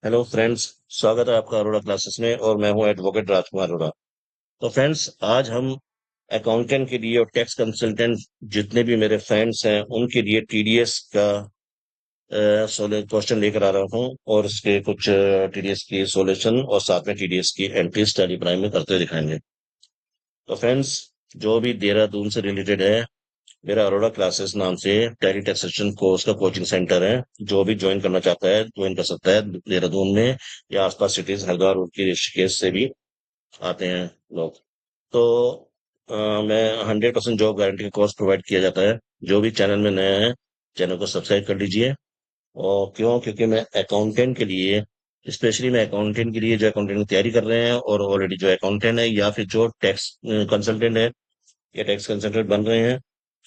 Hello friends. स्वागत है आपका अरोड़ा क्लासेस में और मैं हूं एडवोकेट राजकुमार अरोड़ा। तो फ्रेंड्स, आज हम अकाउंटेंट के लिए और टैक्स कंसल्टेंट जितने भी मेरे फ्रेंड्स हैं उनके लिए टीडीएस का क्वेश्चन लेकर आ रहा हूं और इसके कुछ टीडीएस की सॉल्यूशन और साथ में टीडीएस की एंट्रीज टैली प्राइम में करते दिखाएंगे। तो फ्रेंड्स, जो भी देहरादून से रिलेटेड है, मेरा अरोड़ा क्लासेस नाम से टैली टैक्सेशन कोर्स का कोचिंग सेंटर है। जो भी ज्वाइन करना चाहता है ज्वाइन कर सकता है। देहरादून में या आसपास सिटीज हरिद्वार, रुड़की, ऋषिकेश से भी आते हैं लोग। तो मैं 100% जॉब गारंटी का कोर्स प्रोवाइड किया जाता है। जो भी चैनल में नया है, चैनल को सब्सक्राइब कर लीजिए। और क्यों? क्योंकि मैं अकाउंटेंट के लिए, स्पेशली मैं अकाउंटेंट के लिए जो अकाउंटेंट की तैयारी कर रहे हैं और ऑलरेडी जो अकाउंटेंट है या फिर जो टैक्स कंसल्टेंट है या टैक्स कंसल्टेंट बन रहे हैं,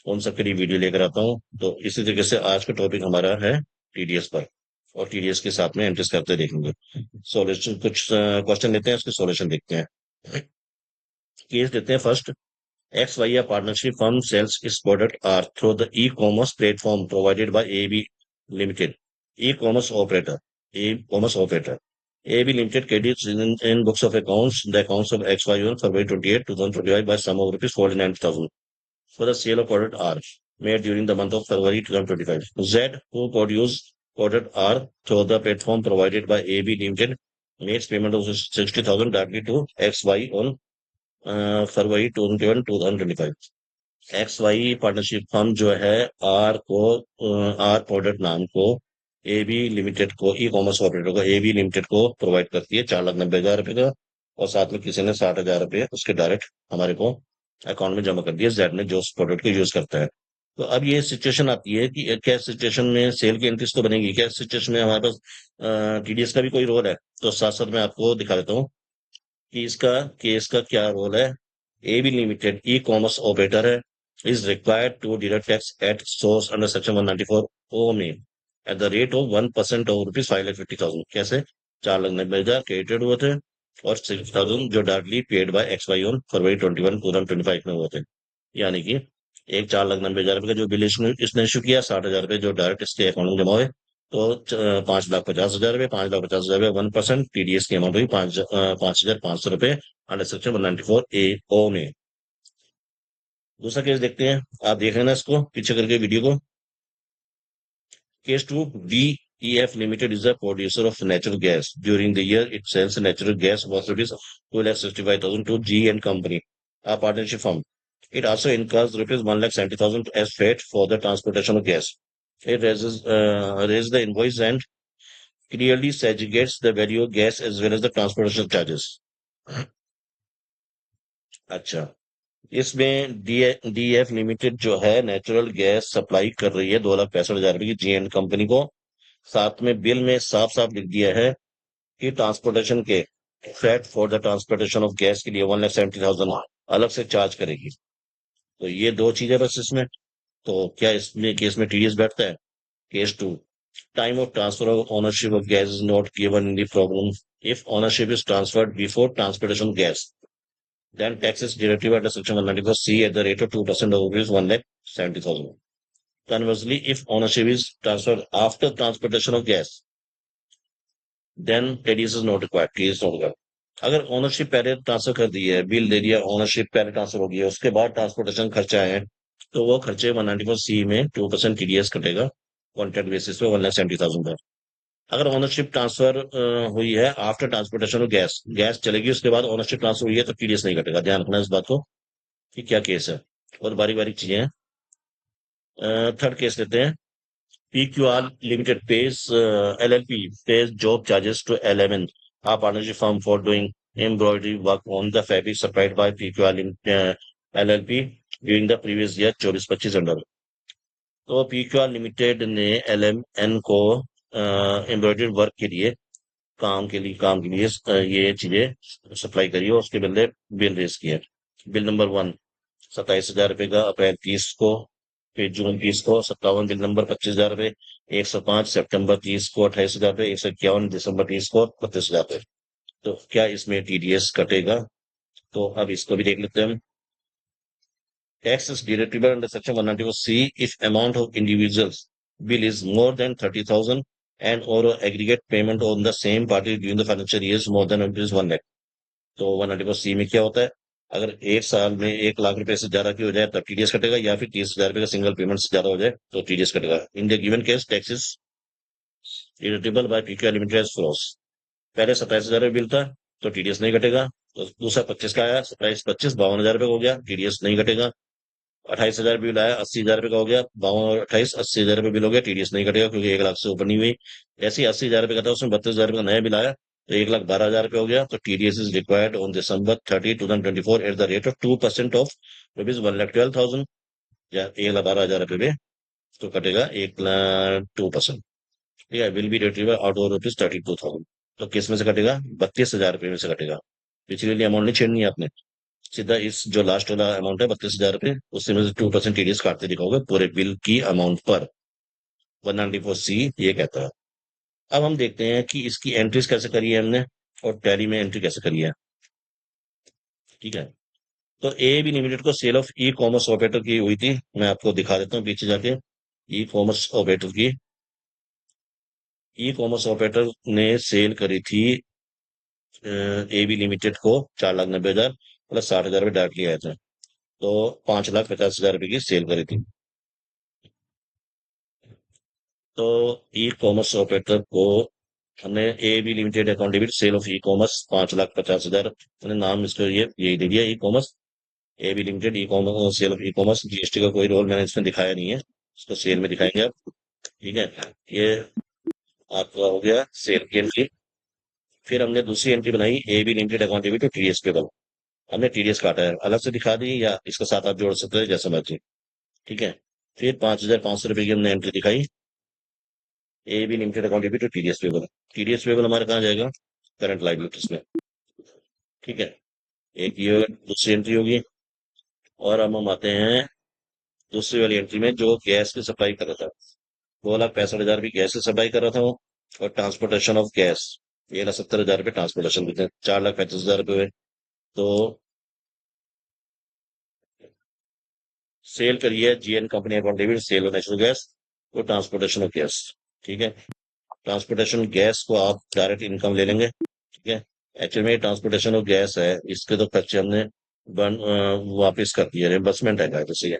उन सब के लिए वीडियो लेकर आता हूँ। तो इसी तरीके से आज का टॉपिक हमारा है टीडीएस पर, और टीडीएस के साथ में एंट्रीज करते देखेंगे। सॉल्यूशन, कुछ क्वेश्चन लेते हैं, उसके सॉल्यूशन देखते हैं। केस देते हैं फर्स्ट। एक्स वाई या partnership firm sells its product are through the e commerce platform provided by A B limited, e commerce operator, e commerce operator. AB Limited credits in books of accounts the accounts of XY on February 28, 2025 by sum of rupees 49,000 for the sale of product R made during the month of February 2025. Z, who produced product R through the platform provided by AB Limited, makes payment of 60,000 directly to XY on February 2025। X Y partnership firm जो है are को, are product नाम को ए B limited को, ई commerce operator को, ए B limited को provide करती है 4,90,000 रुपए का। और साथ में किसी ने 60,000 रुपए उसके डायरेक्ट हमारे को अकाउंट में जमा कर दिया, जेड ने, जो उस प्रोडक्ट को यूज करता है। तो अब ये सिचुएशन आती है कि क्या सिचुएशन में सेल की एंट्रीज तो बनेगी, क्या सिचुएशन में हमारे पास टीडीएस का भी कोई रोल है? तो साथ साथ मैं आपको दिखा देता हूँ कि इसका केस का क्या रोल है। AB limited e commerce operator है, is required to deduct tax at source under section 194 O में at the rate of 1% of rupees 5,50,000। कैसे? 4,90,000 क्रेडिटेड हुए थे और 6,000 जो directly paid by X Y on February 21, 2025 में हुए थे। यानी कि एक 4,90,000 रुपए का जो बिल इसने इशू किया, 60,000 रुपए जो डायरेक्ट इसके अकाउंट में जमा हुए। तो 5,50,000 रुपए, 5,50,000 रुपए 1% टीडीएस की अमाउंट हुई 5,500 रुपए अंडर सेक्शन 194 ए ओ में। दूसरा केस देखते हैं, आप देख लेना इसको पीछे करके वीडियो को। Case two, DEF Limited is a producer of natural gas. During the year, it sells natural gas worth rupees 2,65,000 to G and Company, a partnership firm. It also incurs rupees 1,70,000 as freight for the transportation of gas. It raises the invoice and clearly segregates the value of gas as well as the transportation charges. अच्छा, इसमें DF limited जो है natural gas supply कर रही है 2,65,000 रुपए की जी and company को। साथ में बिल में साफ साफ लिख दिया है कि ट्रांसपोर्टेशन के fat for the transportation of gas के लिए 1,70,000 अलग से चार्ज करेगी। तो ये दो चीजें बस इसमें। तो क्या इसमें केस में टीडीएस बैठता है? Case two, time of transfer of ownership of gas is not given in the problem. If ownership is transferred before transportation of gas, then tax is deductible under section 194C at the rate of 2% of rupees 1,70,000. Conversely, if ownership is transferred after transportation of gas, then TDS is not required. TDS is not required. अगर ownership पहले transfer कर दी है, bill दे दिया, ownership पहले transfer हो गया, उसके बाद ट्रांसपोर्टेशन खर्चा है, तो वो खर्चे 194C में 2% टीडीएस कटेगा कॉन्ट्रैक्ट बेसिस पे 1,70,000 का। अगर ओनरशिप ट्रांसफर हुई है after transportation of gas, gas चलेगी, उसके बाद ओनरशिप ट्रांसफर हुई है, तो टीडीएस नहीं कटेगा। ध्यान रखना इस बात को कि क्या केस है, और बारी बारी चीजें हैं। थर्ड केस लेते हैं। PQR Limited pays LLP pays job charges to LMN, a partnership firm for doing embroidery work on the fabric supplied by PQR LLP during the previous year 24-25 under. तो PQR limited ने LMN को embroidery work के लिए, काम के लिए ये चीजें सप्लाई करी है, उसके बदले बिल रेज किया। बिल नंबर 1 27,000 रुपए का अप्रैल 30 को, फिर जून 30 को 57। बिल नंबर 25,000 रुपए 105 सितंबर 30 को 28,000 रुपए, 151 दिसंबर 30 को 32,000 रुपए। तो क्या इसमें टीडीएस कटेगा? तो अब इसको भी देख लेते हैं हम। Tax is deductible under section 194C if amount of individuals bill is more than 30,000 and और aggregate payment on the same party during the financial year more than rupees 1 lakh. तो 194 सी में क्या होता है, अगर एक साल में 1 लाख रुपए से ज्यादा की हो जाए तब टीडीएस कटेगा, या फिर 30,000 रुपए का सिंगल पेमेंट से ज्यादा हो जाए तो टीडीएस कटेगा। In the given case taxes deductible by PQ limited as follows. पहले 27,000 बिल था तो टीडीएस नहीं कटेगा। तो दूसरा 25 का आया, 27 25 52,000 रुपए हो गया, टीडीएस नहीं कटेगा। 28,000 बिल आया, 80,000 रुपए का हो गया, 52 28 80,000 रुपए बिल हो गया, टीडीएस नहीं कटेगा क्योंकि 1 लाख से ऊपर नहीं हुई। ऐसे ही 80,000 रुपए का था, उसमें 32,000 रुपए का नया बिल आया तो 1,12,000 रुपए हो गया, तो TDS is required on December 30 2024 eight the rate of 2% of rupees 1,12,000, या 1,12,000 रुपए पे तो कटेगा 1,02%। ठीक है, will be retriever out of rupees 32,000। तो किस में से कटेगा, 32,000 रुपये में से कटेगा। पिछली वाली अमाउंट नहीं छेड़नी है आपने, सीधा इस जो लास्ट वाला अमाउंट है 32,000 रुपये, उससे में से 2% टीडीएस काटते दिखाओगे पूरे बिल की अमाउंट पर। 194 सी ये कहता है। अब हम देखते हैं कि इसकी एंट्रीज कैसे करी है हमने और टैली में एंट्री कैसे करी है। ठीक है, तो ए बी लिमिटेड को sale of e commerce operator की हुई थी, मैं आपको दिखा देता हूँ पीछे जाके। ई कॉमर्स ऑपरेटर की, ई कॉमर्स ऑपरेटर ने सेल करी थी ए बी लिमिटेड को 4,90,000 प्लस 60,000 रुपये डायरेक्टली आए थे, तो 5,50,000 रुपये की सेल करी थी। तो ई कॉमर्स ऑपरेटर को हमने A B limited account debit sale of e commerce 5,50,000, मैंने नाम इसको ये यही दे दिया, e commerce. A B limited e commerce sale of e commerce, GST का कोई रोल मैंने इसमें दिखाया नहीं है, इसको सेल में दिखाएंगे आप। ठीक है, ये आपका हो गया सेल की एंट्री। फिर हमने दूसरी एंट्री बनाई, A B limited account debit to TDS payable. हमने टीडीएस काटा है, अलग से दिखा दी या इसके साथ आप जोड़ सकते हैं जैसा मर्जी। ठीक है, फिर 5,500 रुपए की हमने एंट्री दिखाई, A B limited account debit to TDS payable. TDS payable हमारे कहाँ जाएगा, करंट लाइबिलिटीज में। ठीक है, एक ये दूसरी एंट्री होगी। और अब हम आते हैं दूसरी वाली एंट्री में, जो गैस की सप्लाई कर रहा था, 2,65,000 की गैस की सप्लाई कर रहा था वो, और ट्रांसपोर्टेशन ऑफ गैस 1,70,000 रुपये ट्रांसपोर्टेशन देते हैं, 4,35,000 रुपये। तो सेल करिए GN company account debit sale of natural gas तो ट्रांसपोर्टेशन ऑफ गैस। ठीक है, ट्रांसपोर्टेशन गैस को आप डायरेक्ट इनकम ले लेंगे। ठीक है, एक्चुअली में ट्रांसपोर्टेशन ऑफ गैस है, इसके तो खर्चे हमने वापिस कर दिए, रिम्बर्समेंट है जैसे।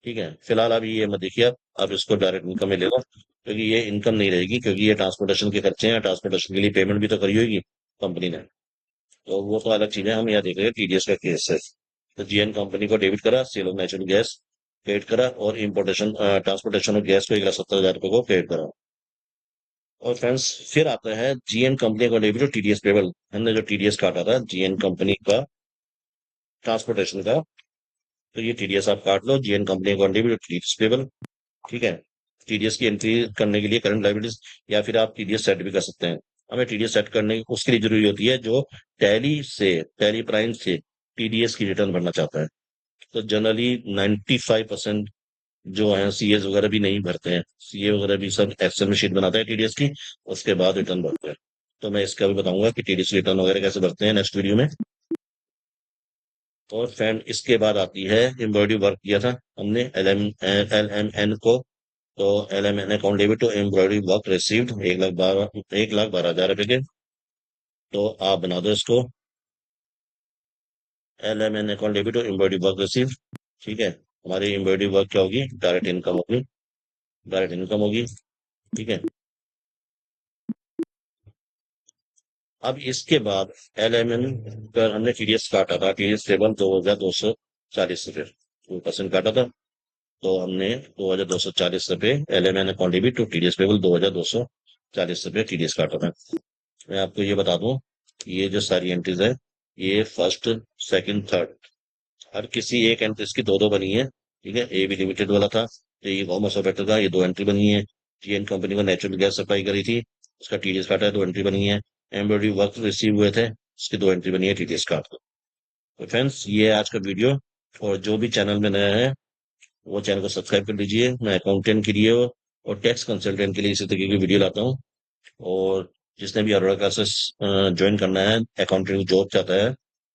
ठीक है, फिलहाल अभी ये मत देखिए, आप इसको डायरेक्ट इनकम में ले लो, क्योंकि ये इनकम नहीं रहेगी, क्योंकि ये ट्रांसपोर्टेशन के खर्चे हैं, ट्रांसपोर्टेशन के लिए पेमेंट भी तो करी होगी कंपनी ने, तो वो तो अलग चीज है। हम यहाँ देख रहे हैं टीडीएस का केस है। तो जीएन कंपनी को डेबिट करा, sale of natural gas credit करा, और इम्पोर्टेशन ट्रांसपोर्टेशन ऑफ गैस को 1,70,000 रुपये को क्रेडिट करा। और फ्रेंड्स फिर आता है जीएन कंपनी का डेबिट और टीडीएस पेबल। हमने जो टीडीएस काटा था जीएन कंपनी का ट्रांसपोर्टेशन का, तो ये टीडीएस आप काट लो, जीएन कंपनी का डेबिट और टीडीएस पेबल। ठीक है, टीडीएस की एंट्री करने के लिए करंट लायबिलिटीज, या फिर आप टीडीएस सेट भी कर सकते हैं। हमें टीडीएस सेट करने की उसके लिए जरूरी होती है जो टैली प्राइम से टीडीएस की रिटर्न भरना चाहता है। तो जनरली 95% जो है सीएस वगैरह भी नहीं भरते हैं, सीए वगैरह भी सब एक्सेल में शीट बनाता है टीडीएस की, उसके बाद रिटर्न भरते हैं। तो मैं इसका भी बताऊंगा कि टीडीएस रिटर्न वगैरह कैसे भरते हैं नेक्स्ट वीडियो में। और फ्रेंड इसके बाद आती है एम्ब्रॉयडरी वर्क किया था हमने एल एम एन को, तो L M N account debit to embroidery work received 1,12,000 रुपए के। तो आप बना दो इसको, L M N account debit to embroidery work received. ठीक है, हमारी एम्ब्रॉयडरी वर्क क्या होगी, डायरेक्ट इनकम होगी, डायरेक्ट इनकम होगी। ठीक है, अब इसके बाद एल एम एन पर हमने टीडीएस काटा था, टीडीएस टेबल 2,240 रुपये 2% काटा था, तो हमने 2,240 रुपये L M N account debit to TDS payable 2,240 रुपये टीडीएस काटा था। मैं आपको ये बता दूं, ये जो सारी एंट्रीज है, ये फर्स्ट सेकंड थर्ड, हर किसी एक एंट्रीज की दो दो बनी है। ठीक है, ए बी लिमिटेड वाला था, तो ये कॉमर्स ऑपरेटर का ये दो एंट्री बनी है। जीएन कंपनी को नेचुरल गैस सप्लाई करी थी, उसका टीडीएस काटा है, दो एंट्री बनी है। एम्ब्रॉयडरी वर्क रिसीव हुए थे, उसकी दो एंट्री बनी है, टीडीएस काट दो। तो फ्रेंड्स ये है आज का वीडियो, और जो भी चैनल में नया है वो चैनल को सब्सक्राइब कर लीजिए। मैं अकाउंटेंट के लिए और टैक्स कंसल्टेंट के लिए इसी तरीके की वीडियो लाता हूँ। और जिसने भी अरोड़ा क्लासेस ज्वाइन करना है, अकाउंटेंट जॉब चाहता है,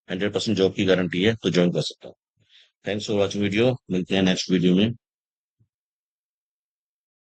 100% जॉब की गारंटी है, तो ज्वाइन कर सकता हूँ। थैंक्स फॉर वॉचिंग वीडियो, मिलते हैं नेक्स्ट वीडियो में।